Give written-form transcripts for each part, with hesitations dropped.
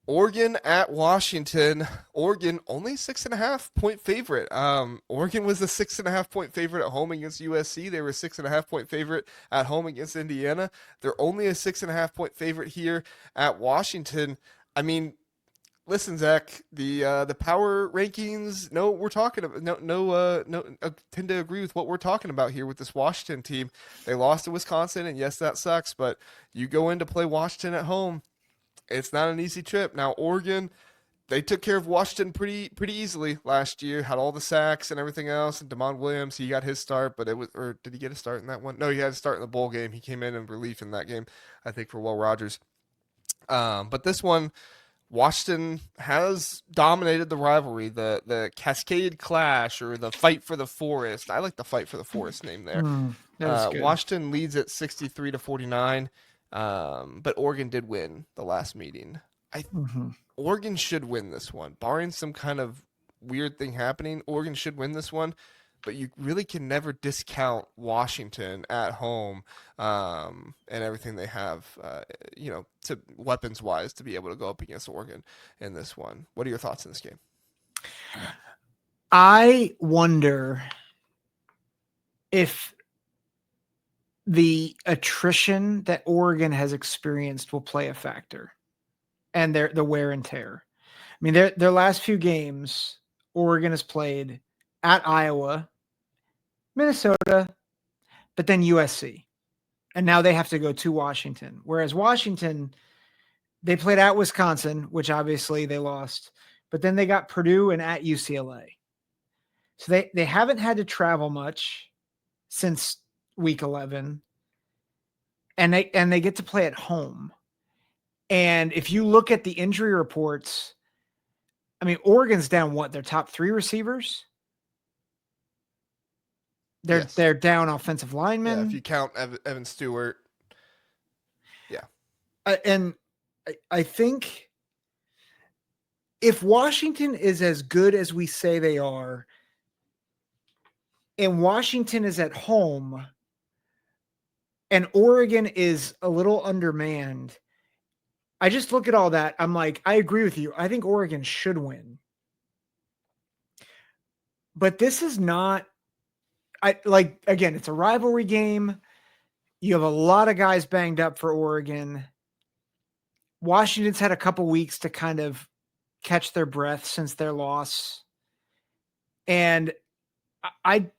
Oregon at Washington. Oregon only 6.5 point favorite. Oregon was a 6.5 point favorite at home against USC. They were a 6.5 point favorite at home against Indiana. They're only a 6.5 point favorite here at Washington. I mean, listen, Zach, the power rankings. No, we're talking about no. I tend to agree with what we're talking about here with this Washington team. They lost to Wisconsin, and yes, that sucks. But you go in to play Washington at home. It's not an easy trip. Now, Oregon, they took care of Washington pretty easily last year. Had all the sacks and everything else. And Damon Williams, he got his start, but it was, or did he get a start in that one? No, he had a start in the bowl game. He came in relief in that game, I think, for Will Rogers. But this one, Washington has dominated the rivalry, the Cascade Clash or the Fight for the Forest. I like the Fight for the Forest name there. That was good. Washington leads at 63-49, but Oregon did win the last meeting. Mm-hmm. Oregon should win this one, barring some kind of weird thing happening. Oregon should win this one, but you really can never discount Washington at home and everything they have, to weapons wise to be able to go up against Oregon in this one. What are your thoughts on this game? I wonder if the attrition that Oregon has experienced will play a factor, and the wear and tear. I mean, their last few games, Oregon has played at Iowa, Minnesota, but then USC. And now they have to go to Washington. Whereas Washington, they played at Wisconsin, which obviously they lost, but then they got Purdue and at UCLA. So they haven't had to travel much since week 11. And they get to play at home. And if you look at the injury reports, I mean, Oregon's down their top 3 receivers. They're down offensive linemen. Yeah, if you count Evan Stewart. Yeah. And I think if Washington is as good as we say they are, and Washington is at home, and Oregon is a little undermanned, I just look at all that. I'm like, I agree with you. I think Oregon should win. But this is not, again, it's a rivalry game. You have a lot of guys banged up for Oregon. Washington's had a couple weeks to kind of catch their breath since their loss. And I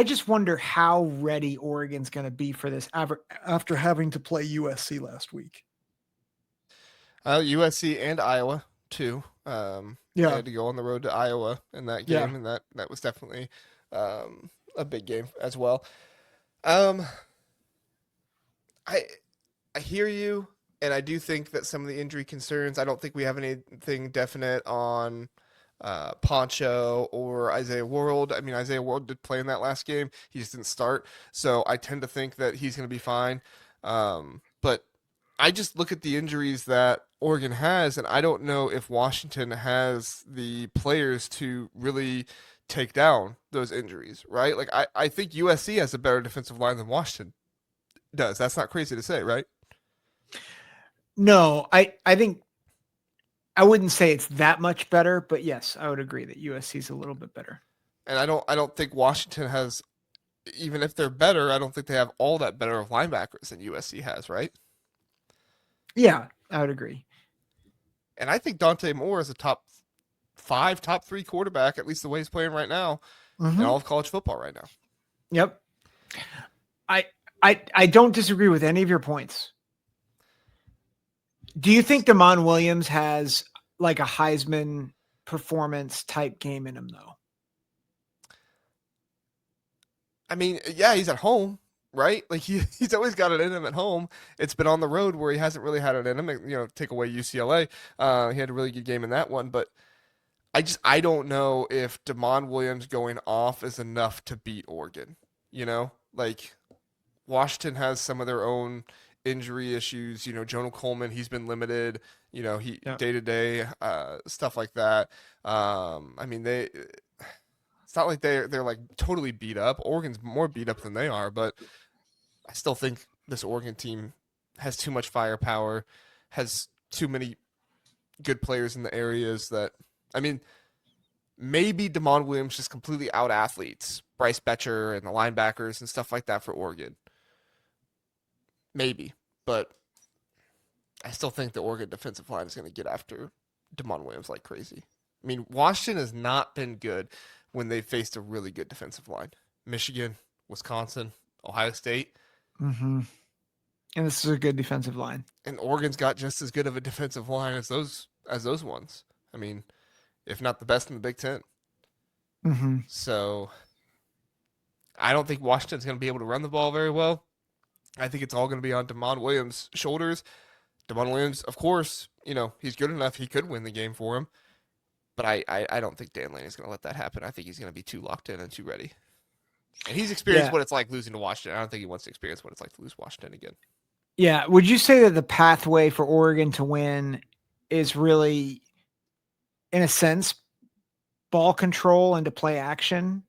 just wonder how ready Oregon's going to be for this after having to play USC last week. USC and Iowa too. Yeah, I had to go on the road to Iowa in that game, and that was definitely a big game as well. I hear you, and I do think that some of the injury concerns. I don't think we have anything definite on Poncho or Isaiah World. I mean, Isaiah World did play in that last game. He just didn't start, so I tend to think that he's going to be fine. But I just look at the injuries that Oregon has, and I don't know if Washington has the players to really take down those injuries, right? Like, I think USC has a better defensive line than Washington does. That's not crazy to say, right? No, I think I wouldn't say it's that much better, but yes, I would agree that USC is a little bit better. And I don't think Washington has, even if they're better, I don't think they have all that better of linebackers than USC has, right? Yeah, I would agree. And I think Dante Moore is a top 5, top 3 quarterback, at least the way he's playing right now, in all of college football right now. Yep. I don't disagree with any of your points. Do you think Damon Williams has like a Heisman performance type game in him, though? I mean, yeah, he's at home, right? Like he's always got it in him at home. It's been on the road where he hasn't really had it in him. Take away UCLA, he had a really good game in that one, but I don't know if Damon Williams going off is enough to beat Oregon. Like Washington has some of their own injury issues. Jonah Coleman, he's been limited. He day to day stuff like that. I mean it's not like they're like totally beat up. Oregon's more beat up than they are, but I still think this Oregon team has too much firepower, has too many good players in the areas that, I mean, maybe Damon Williams just completely out athletes Bryce Betcher and the linebackers and stuff like that for Oregon. Maybe, but I still think the Oregon defensive line is going to get after Damon Williams like crazy. I mean, Washington has not been good when they faced a really good defensive line. Michigan, Wisconsin, Ohio State, Mm-hmm. And this is a good defensive line. and Oregon's got just as good of a defensive line as those ones. I mean, if not the best in the Big Ten. Mm-hmm. So I don't think Washington's going to be able to run the ball very well. I think it's all going to be on Damon Williams' shoulders. Damon Williams, of course, he's good enough. He could win the game for him. But I don't think Dan Lanning is going to let that happen. I think he's going to be too locked in and too ready. And he's experienced what it's like losing to Washington. I don't think he wants to experience what it's like to lose Washington again. Yeah. Would you say that the pathway for Oregon to win is really, in a sense, ball control and to play action?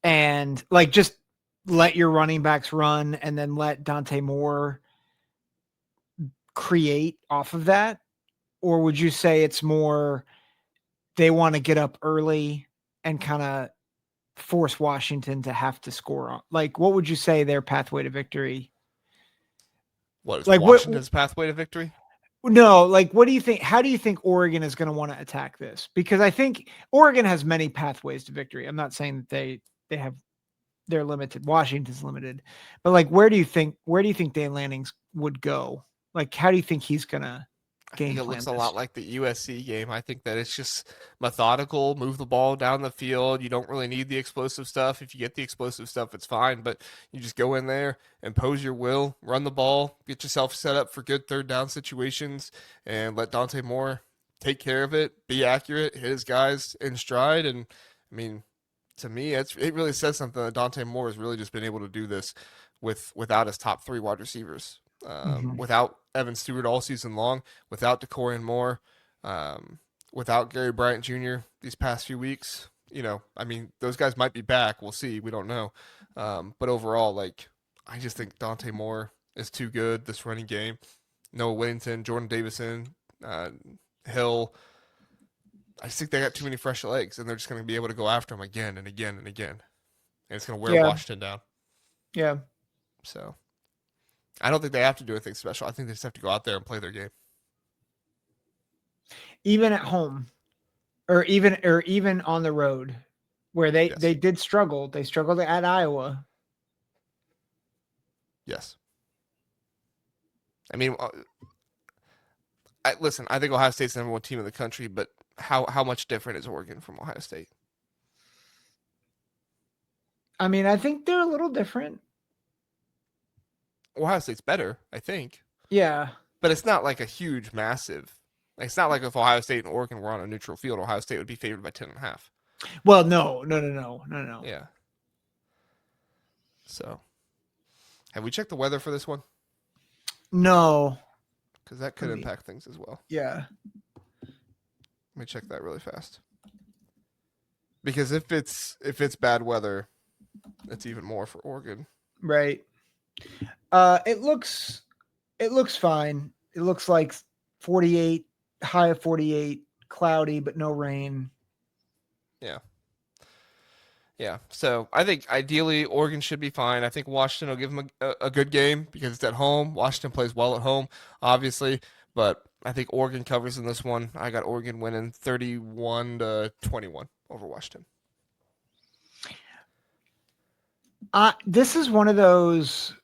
And like just let your running backs run and then let Dante Moore create off of that? Or would you say it's more they want to get up early and kind of force Washington to have to score on? Like, what would you say their pathway to victory? What is like Washington's pathway to victory? No, like what do you think? How do you think Oregon is going to want to attack this? Because I think Oregon has many pathways to victory. I'm not saying that they're limited. Washington's limited, but like where do you think Dan Lanning's would go? Like, how do you think he's gonna I game think it plan looks this? a lot like the USC game. I think that it's just methodical, move the ball down the field. You don't really need the explosive stuff. If you get the explosive stuff, it's fine, but you just go in there, impose your will, run the ball, get yourself set up for good third down situations, and let Dante Moore take care of it, be accurate, hit his guys in stride. And I mean, to me, it really says something that Dante Moore has really just been able to do this without his top three wide receivers, without Evan Stewart all season long, without DeCorian Moore, without Gary Bryant Jr. these past few weeks. I mean, those guys might be back. We'll see. We don't know. But overall, like, I just think Dante Moore is too good this running game. Noah Whittington, Jordan Davison, Hill. I just think they got too many fresh legs, and they're just going to be able to go after him again and again and again. And it's going to wear Washington down. Yeah. So I don't think they have to do anything special. I think they just have to go out there and play their game. Even at home, or even on the road, where they did struggle. They struggled at Iowa. Yes. I mean, listen, I think Ohio State's the number one team in the country, but how much different is Oregon from Ohio State? I mean, I think they're a little different. Ohio State's better, I think. Yeah. But it's not like a huge, massive. It's not like if Ohio State and Oregon were on a neutral field, Ohio State would be favored by 10.5. Well, no. Yeah. So, have we checked the weather for this one? No. Because that could impact things as well. Yeah. Let me check that really fast. Because if it's bad weather, it's even more for Oregon. Right. It looks fine. It looks like 48, high of 48, cloudy but no rain. Yeah. Yeah. So I think ideally Oregon should be fine. I think Washington will give them a good game because it's at home. Washington plays well at home, obviously, but I think Oregon covers in this one. I got Oregon winning 31-21 over Washington. This is one of those.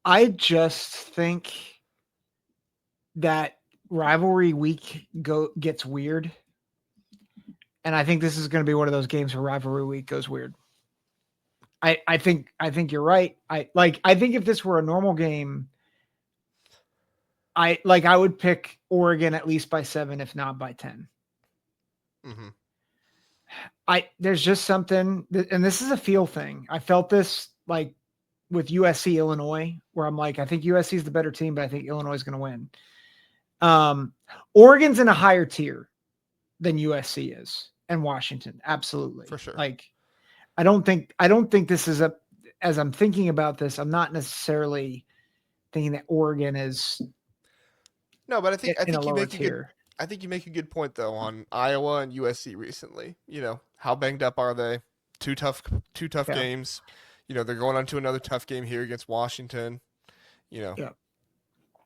I just think that rivalry week gets weird, and I think this is going to be one of those games where rivalry week goes weird. I think you're right. I think if this were a normal game, I would pick Oregon at least by 7, if not by 10. Mm-hmm. There's just something, and this is a feel thing. I felt this like with USC Illinois, where I'm like, I think USC is the better team, but I think Illinois is going to win. Oregon's in a higher tier than USC is, and Washington, absolutely, for sure. Like, I don't think this is as I'm thinking about this, I'm not necessarily thinking that Oregon is No, but I in a think you lower make a good tier. I think you make a good point though on Iowa and USC recently. How banged up are they? Two tough two tough Yeah, games. They're going on to another tough game here against Washington. You know, yeah,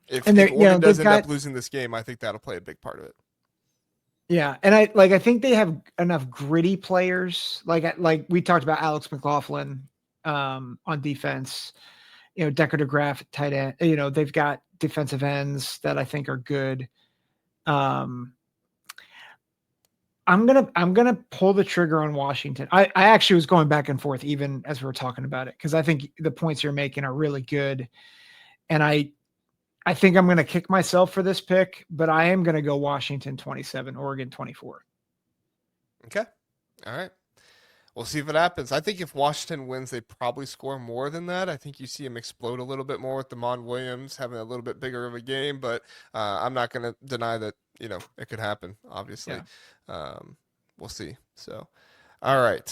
if and if they're Oregon they've does end got up losing this game, I think that'll play a big part of it. yeah, and I think they have enough gritty players. Like we talked about Alex McLaughlin on defense. Decker DeGraff at tight end. They've got defensive ends that I think are good. Um, I'm gonna pull the trigger on Washington. I actually was going back and forth even as we were talking about it because I think the points you're making are really good, and I think I'm gonna kick myself for this pick, but I am gonna go Washington 27, Oregon 24. Okay. All right. We'll see if it happens. I think if Washington wins, they probably score more than that. I think you see him explode a little bit more with Demond Williams having a little bit bigger of a game, but I'm not going to deny that, it could happen, obviously. Yeah. Um, we'll see. So, all right.